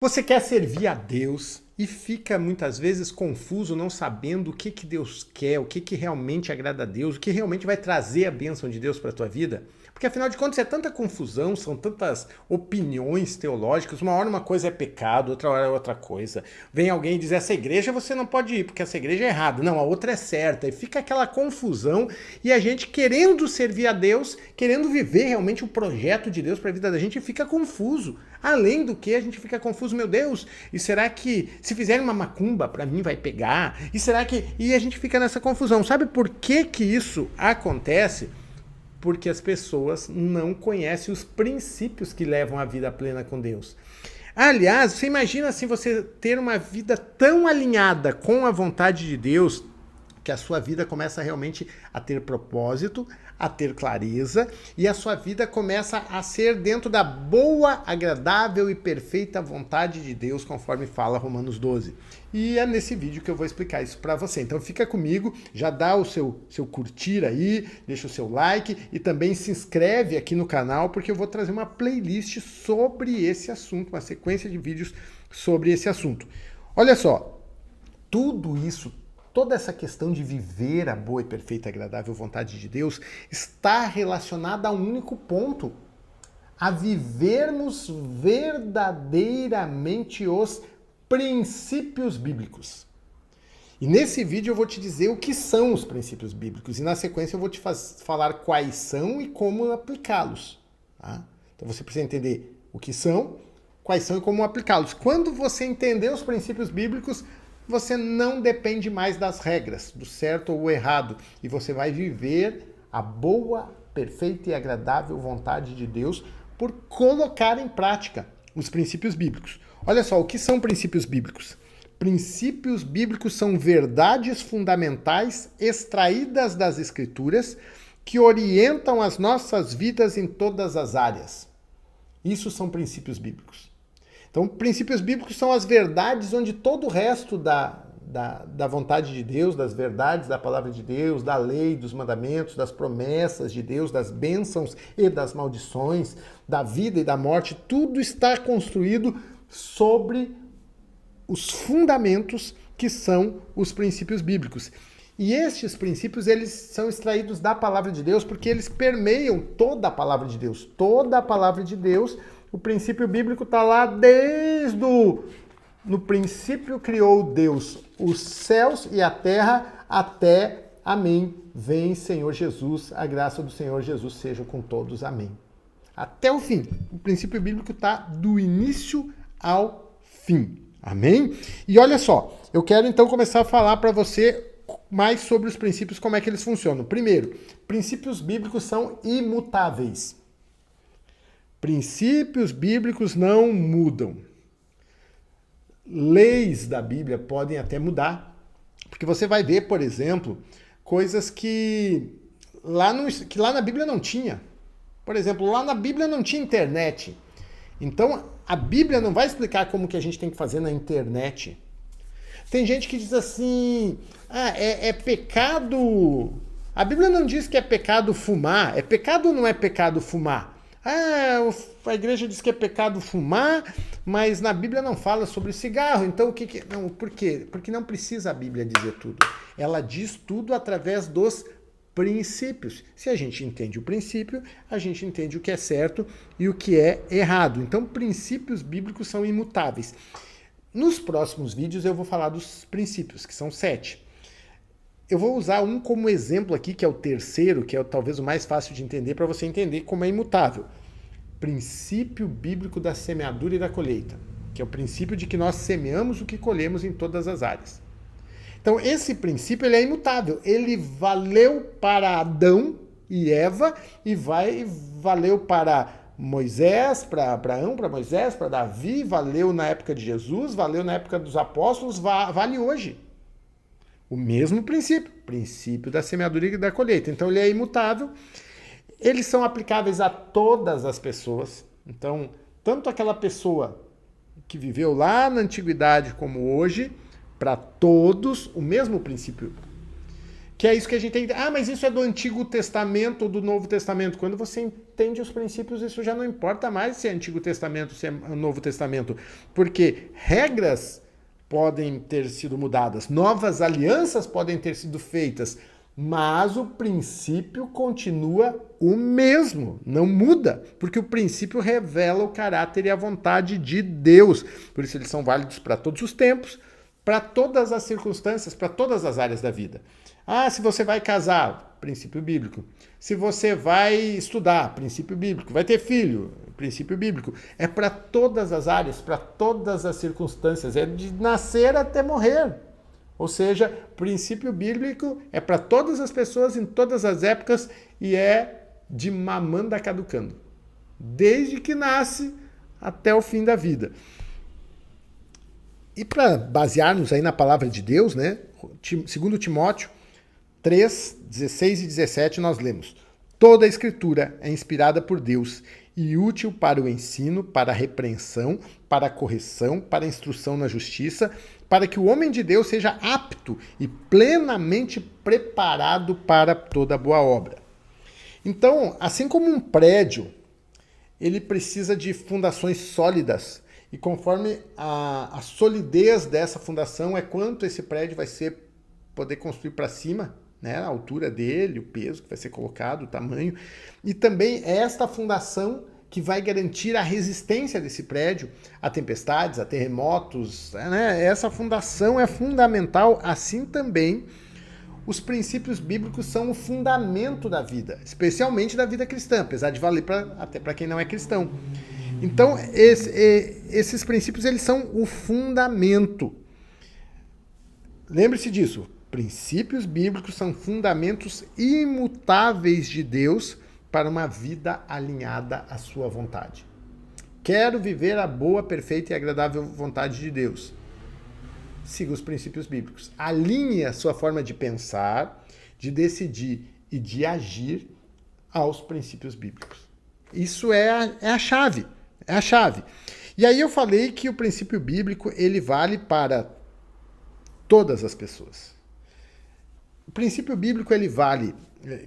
Você quer servir a Deus e fica muitas vezes confuso, não sabendo o que Deus quer, o que realmente agrada a Deus, o que realmente vai trazer a bênção de Deus para a tua vida? Porque afinal de contas é tanta confusão, são tantas opiniões teológicas, uma hora uma coisa é pecado, outra hora é outra coisa. Vem alguém e diz, essa igreja você não pode ir, porque essa igreja é errada. Não, a outra é certa. E fica aquela confusão e a gente querendo servir a Deus, querendo viver realmente o projeto de Deus para a vida da gente, fica confuso. Além do que, a gente fica confuso, meu Deus, e será que se fizerem uma macumba para mim vai pegar? E será que... E a gente fica nessa confusão. Sabe por que isso acontece? Porque as pessoas não conhecem os princípios que levam a vida plena com Deus. Aliás, você imagina assim, você ter uma vida tão alinhada com a vontade de Deus, que a sua vida começa realmente a ter propósito, a ter clareza, e a sua vida começa a ser dentro da boa, agradável e perfeita vontade de Deus, conforme fala Romanos 12. E é nesse vídeo que eu vou explicar isso para você. Então fica comigo, já dá o seu curtir aí, deixa o seu like e também se inscreve aqui no canal, porque eu vou trazer uma playlist sobre esse assunto, uma sequência de vídeos sobre esse assunto. Olha só, tudo isso, toda essa questão de viver a boa e perfeita e agradável vontade de Deus está relacionada a um único ponto: a vivermos verdadeiramente os princípios bíblicos. E nesse vídeo eu vou te dizer o que são os princípios bíblicos e na sequência eu vou te falar quais são e como aplicá-los. Tá? Então você precisa entender o que são, quais são e como aplicá-los. Quando você entender os princípios bíblicos, você não depende mais das regras, do certo ou errado, e você vai viver a boa, perfeita e agradável vontade de Deus por colocar em prática os princípios bíblicos. Olha só, o que são princípios bíblicos? Princípios bíblicos são verdades fundamentais extraídas das Escrituras que orientam as nossas vidas em todas as áreas. Isso são princípios bíblicos. Então, princípios bíblicos são as verdades onde todo o resto da vontade de Deus, das verdades da palavra de Deus, da lei, dos mandamentos, das promessas de Deus, das bênçãos e das maldições, da vida e da morte, tudo está construído sobre os fundamentos que são os princípios bíblicos. E estes princípios, eles são extraídos da palavra de Deus porque eles permeiam toda a palavra de Deus. Toda a palavra de Deus, o princípio bíblico está lá desde no princípio criou Deus os céus e a terra até amém. Vem Senhor Jesus, a graça do Senhor Jesus seja com todos, amém. Até o fim. O princípio bíblico está do início ao fim. Amém? E olha só, eu quero então começar a falar para você mais sobre os princípios, como é que eles funcionam. Primeiro, princípios bíblicos são imutáveis. Princípios bíblicos não mudam. Leis da Bíblia podem até mudar, porque você vai ver, por exemplo, coisas que lá na Bíblia não tinha. Por exemplo, lá na Bíblia não tinha internet. Então, a Bíblia não vai explicar como que a gente tem que fazer na internet. Tem gente que diz assim, é pecado... A Bíblia não diz que é pecado fumar. É pecado ou não é pecado fumar? A igreja diz que é pecado fumar, mas na Bíblia não fala sobre cigarro. Então, não, por quê? Porque não precisa a Bíblia dizer tudo. Ela diz tudo através dos princípios. Se a gente entende o princípio, a gente entende o que é certo e o que é errado. Então, princípios bíblicos são imutáveis. Nos próximos vídeos eu vou falar dos princípios, que são 7. Eu vou usar um como exemplo aqui, que é o terceiro, que é talvez o mais fácil de entender, para você entender como é imutável. Princípio bíblico da semeadura e da colheita, que é o princípio de que nós semeamos o que colhemos em todas as áreas. Então, esse princípio ele é imutável. Ele valeu para Adão e Eva e valeu para Moisés, para Abraão, para Moisés, para Davi, valeu na época de Jesus, valeu na época dos apóstolos, vale hoje. O mesmo princípio, princípio da semeadura e da colheita. Então, ele é imutável. Eles são aplicáveis a todas as pessoas. Então, tanto aquela pessoa que viveu lá na antiguidade como hoje, para todos, o mesmo princípio. Que é isso que a gente tem. Ah, mas isso é do Antigo Testamento ou do Novo Testamento. Quando você entende os princípios, isso já não importa mais se é Antigo Testamento ou se é Novo Testamento. Porque regras podem ter sido mudadas, novas alianças podem ter sido feitas, mas o princípio continua o mesmo, não muda, porque o princípio revela o caráter e a vontade de Deus. Por isso eles são válidos para todos os tempos, para todas as circunstâncias, para todas as áreas da vida. Ah, se você vai casar, princípio bíblico. Se você vai estudar, princípio bíblico. Vai ter filho, princípio bíblico. É para todas as áreas, para todas as circunstâncias. É de nascer até morrer. Ou seja, princípio bíblico é para todas as pessoas, em todas as épocas, e é de mamando a caducando. Desde que nasce até o fim da vida. E para basearmos aí na palavra de Deus, né? 2 Timóteo 3, 16 e 17, nós lemos: toda a Escritura é inspirada por Deus e útil para o ensino, para a repreensão, para a correção, para a instrução na justiça, para que o homem de Deus seja apto e plenamente preparado para toda boa obra. Então, assim como um prédio, ele precisa de fundações sólidas, e conforme a solidez dessa fundação é quanto esse prédio vai poder construir para cima, né, a altura dele, o peso que vai ser colocado, o tamanho, e também é esta fundação que vai garantir a resistência desse prédio a tempestades, a terremotos, né? Essa fundação é fundamental, assim também os princípios bíblicos são o fundamento da vida, especialmente da vida cristã, apesar de valer até para quem não é cristão. Então, esses princípios eles são o fundamento. Lembre-se disso. Princípios bíblicos são fundamentos imutáveis de Deus para uma vida alinhada à sua vontade. Quero viver a boa, perfeita e agradável vontade de Deus. Siga os princípios bíblicos. Alinhe a sua forma de pensar, de decidir e de agir aos princípios bíblicos. Isso é a chave. É a chave. E aí eu falei que o princípio bíblico ele vale para todas as pessoas. O princípio bíblico ele vale,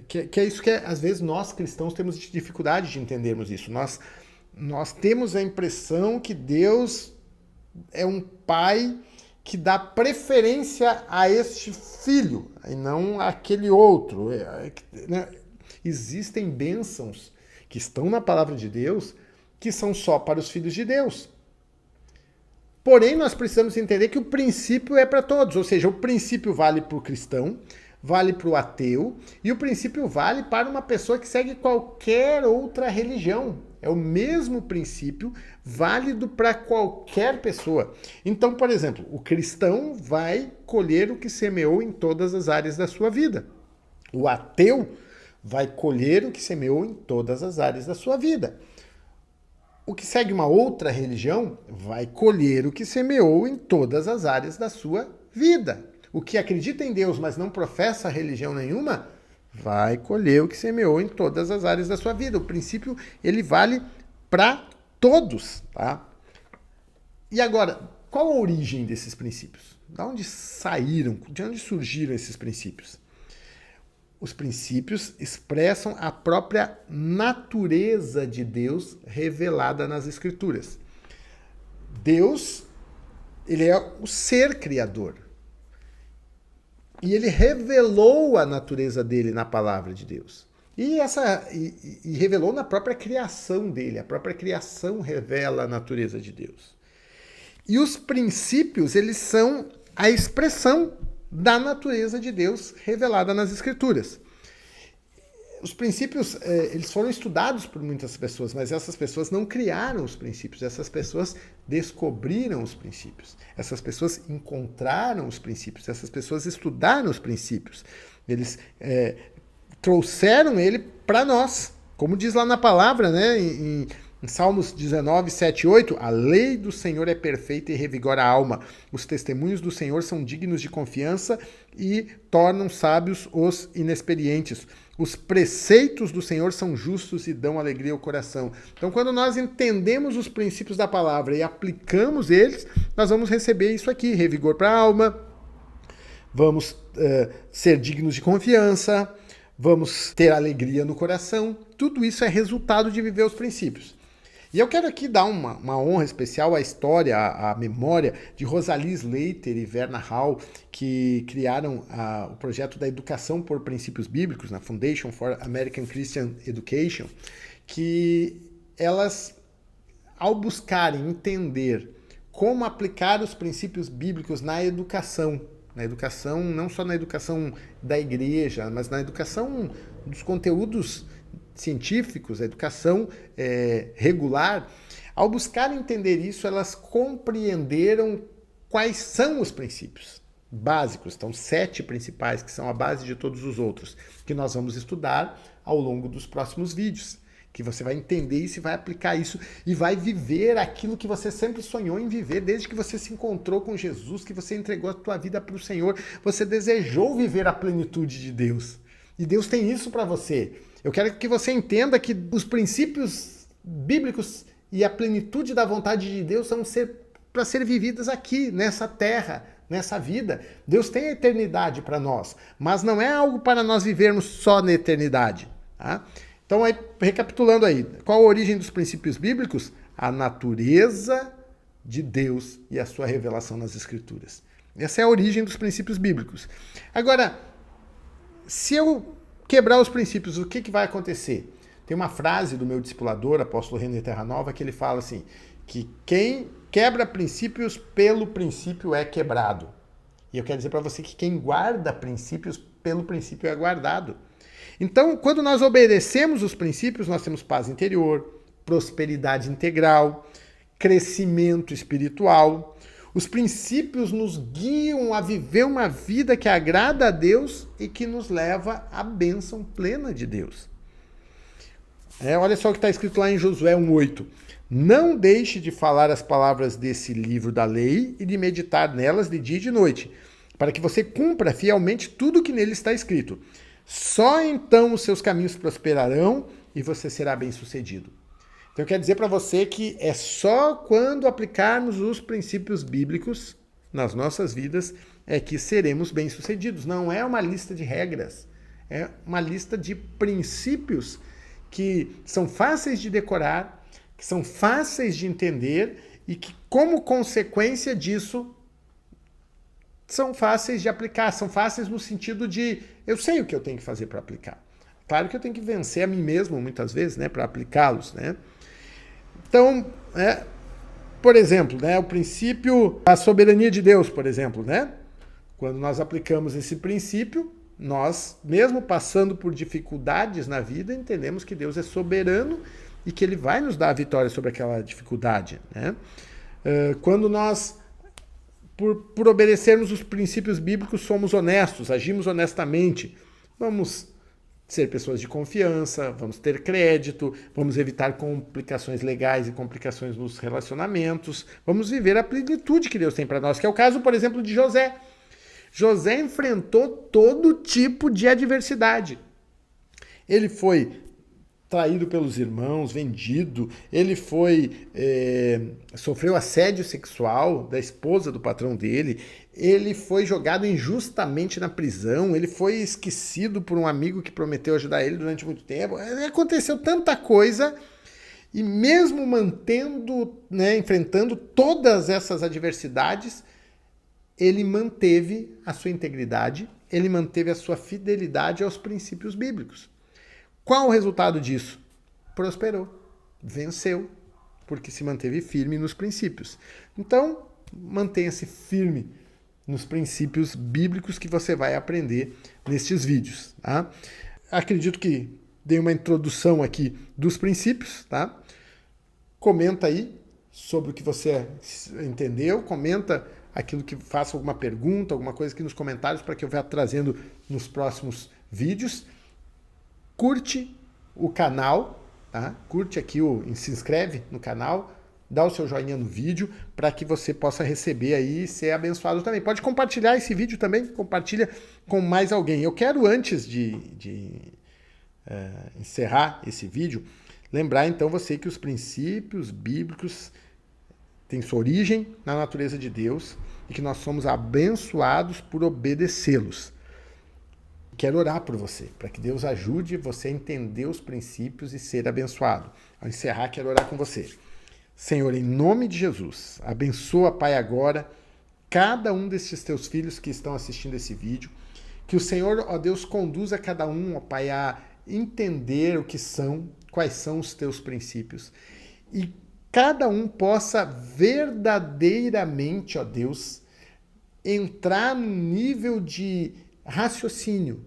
que é isso que às vezes nós cristãos temos dificuldade de entendermos isso. Nós temos a impressão que Deus é um pai que dá preferência a este filho e não àquele outro. Existem bênçãos que estão na palavra de Deus que são só para os filhos de Deus. Porém, nós precisamos entender que o princípio é para todos, ou seja, o princípio vale para o cristão, vale para o ateu, e o princípio vale para uma pessoa que segue qualquer outra religião. É o mesmo princípio, válido para qualquer pessoa. Então, por exemplo, o cristão vai colher o que semeou em todas as áreas da sua vida. O ateu vai colher o que semeou em todas as áreas da sua vida. O que segue uma outra religião vai colher o que semeou em todas as áreas da sua vida. O que acredita em Deus, mas não professa religião nenhuma, vai colher o que semeou em todas as áreas da sua vida. O princípio, ele vale para todos, tá? E agora, qual a origem desses princípios? De onde saíram? De onde surgiram esses princípios? Os princípios expressam a própria natureza de Deus revelada nas Escrituras. Deus, ele é o ser criador. E ele revelou a natureza dele na palavra de Deus. E revelou na própria criação dele. A própria criação revela a natureza de Deus. E os princípios, eles são a expressão da natureza de Deus revelada nas Escrituras. Os princípios, eles foram estudados por muitas pessoas, mas essas pessoas não criaram os princípios, essas pessoas descobriram os princípios, essas pessoas encontraram os princípios, essas pessoas estudaram os princípios. Eles trouxeram ele para nós, como diz lá na palavra, né, em Salmos 19, 7 e 8, a lei do Senhor é perfeita e revigora a alma. Os testemunhos do Senhor são dignos de confiança e tornam sábios os inexperientes. Os preceitos do Senhor são justos e dão alegria ao coração. Então, quando nós entendemos os princípios da palavra e aplicamos eles, nós vamos receber isso aqui, revigor para a alma, vamos ser dignos de confiança, vamos ter alegria no coração. Tudo isso é resultado de viver os princípios. E eu quero aqui dar uma honra especial à história, à memória de Rosalie Slater e Verna Hall, que criaram o projeto da educação por princípios bíblicos, na Foundation for American Christian Education, que elas, ao buscarem entender como aplicar os princípios bíblicos na educação, não só na educação da igreja, mas na educação dos conteúdos científicos, a educação regular, ao buscar entender isso, elas compreenderam quais são os princípios básicos. Então, 7 principais, que são a base de todos os outros, que nós vamos estudar ao longo dos próximos vídeos, que você vai entender isso e vai aplicar isso e vai viver aquilo que você sempre sonhou em viver, desde que você se encontrou com Jesus, que você entregou a tua vida para o Senhor, você desejou viver a plenitude de Deus. E Deus tem isso para você. Eu quero que você entenda que os princípios bíblicos e a plenitude da vontade de Deus são para ser vividas aqui, nessa terra, nessa vida. Deus tem a eternidade para nós, mas não é algo para nós vivermos só na eternidade. Tá? Então, recapitulando aí, qual a origem dos princípios bíblicos? A natureza de Deus e a sua revelação nas Escrituras. Essa é a origem dos princípios bíblicos. Agora, se eu quebrar os princípios, o que vai acontecer? Tem uma frase do meu discipulador, apóstolo René Terranova, que ele fala assim, que quem quebra princípios pelo princípio é quebrado. E eu quero dizer para você que quem guarda princípios pelo princípio é guardado. Então, quando nós obedecemos os princípios, nós temos paz interior, prosperidade integral, crescimento espiritual. Os princípios nos guiam a viver uma vida que agrada a Deus e que nos leva à bênção plena de Deus. Olha só o que está escrito lá em Josué 1:8. Não deixe de falar as palavras desse livro da lei e de meditar nelas de dia e de noite, para que você cumpra fielmente tudo que nele está escrito. Só então os seus caminhos prosperarão e você será bem-sucedido. Então, eu quero dizer para você que é só quando aplicarmos os princípios bíblicos nas nossas vidas é que seremos bem-sucedidos. Não é uma lista de regras, é uma lista de princípios que são fáceis de decorar, que são fáceis de entender e que, como consequência disso, são fáceis de aplicar, são fáceis no sentido de eu sei o que eu tenho que fazer para aplicar. Claro que eu tenho que vencer a mim mesmo, muitas vezes, para aplicá-los, Então, por exemplo, o princípio da soberania de Deus, por exemplo, Quando nós aplicamos esse princípio, nós, mesmo passando por dificuldades na vida, entendemos que Deus é soberano e que Ele vai nos dar a vitória sobre aquela dificuldade, Quando nós, por obedecermos os princípios bíblicos, somos honestos, agimos honestamente, vamos ser pessoas de confiança, vamos ter crédito, vamos evitar complicações legais e complicações nos relacionamentos, vamos viver a plenitude que Deus tem para nós, que é o caso, por exemplo, de José. José enfrentou todo tipo de adversidade. Ele foi traído pelos irmãos, vendido, ele sofreu assédio sexual da esposa do patrão dele, ele foi jogado injustamente na prisão, ele foi esquecido por um amigo que prometeu ajudar ele durante muito tempo. Aconteceu tanta coisa e mesmo enfrentando todas essas adversidades, ele manteve a sua integridade, ele manteve a sua fidelidade aos princípios bíblicos. Qual o resultado disso? Prosperou, venceu, porque se manteve firme nos princípios. Então, mantenha-se firme nos princípios bíblicos que você vai aprender nestes vídeos. Tá? Acredito que dei uma introdução aqui dos princípios. Tá? Comenta aí sobre o que você entendeu, comenta aquilo que faça alguma pergunta, alguma coisa aqui nos comentários para que eu vá trazendo nos próximos vídeos. Curte o canal, tá? Curte aqui, se inscreve no canal, dá o seu joinha no vídeo para que você possa receber aí e ser abençoado também. Pode compartilhar esse vídeo também, compartilha com mais alguém. Eu quero, antes de encerrar esse vídeo, lembrar então você que os princípios bíblicos tem sua origem na natureza de Deus e que nós somos abençoados por obedecê-los. Quero orar por você, para que Deus ajude você a entender os princípios e ser abençoado. Ao encerrar, quero orar com você. Senhor, em nome de Jesus, abençoa, Pai, agora cada um desses teus filhos que estão assistindo esse vídeo. Que o Senhor, ó Deus, conduza cada um, ó Pai, a entender o que são, quais são os teus princípios. E cada um possa verdadeiramente, ó Deus, entrar num nível de raciocínio,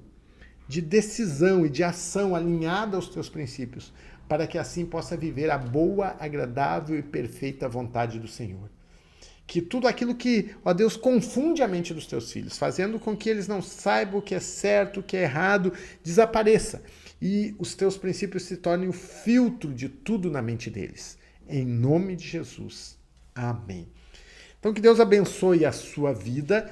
de decisão e de ação alinhada aos teus princípios, para que assim possa viver a boa, agradável e perfeita vontade do Senhor. Que tudo aquilo que, ó Deus, confunde a mente dos teus filhos, fazendo com que eles não saibam o que é certo, o que é errado, desapareça. E os teus princípios se tornem o filtro de tudo na mente deles. Em nome de Jesus. Amém. Então que Deus abençoe a sua vida.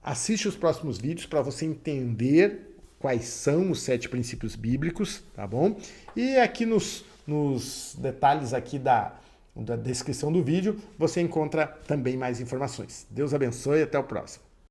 Assiste os próximos vídeos para você entender quais são os 7 princípios bíblicos, tá bom? E aqui nos detalhes aqui da descrição do vídeo, você encontra também mais informações. Deus abençoe e até o próximo.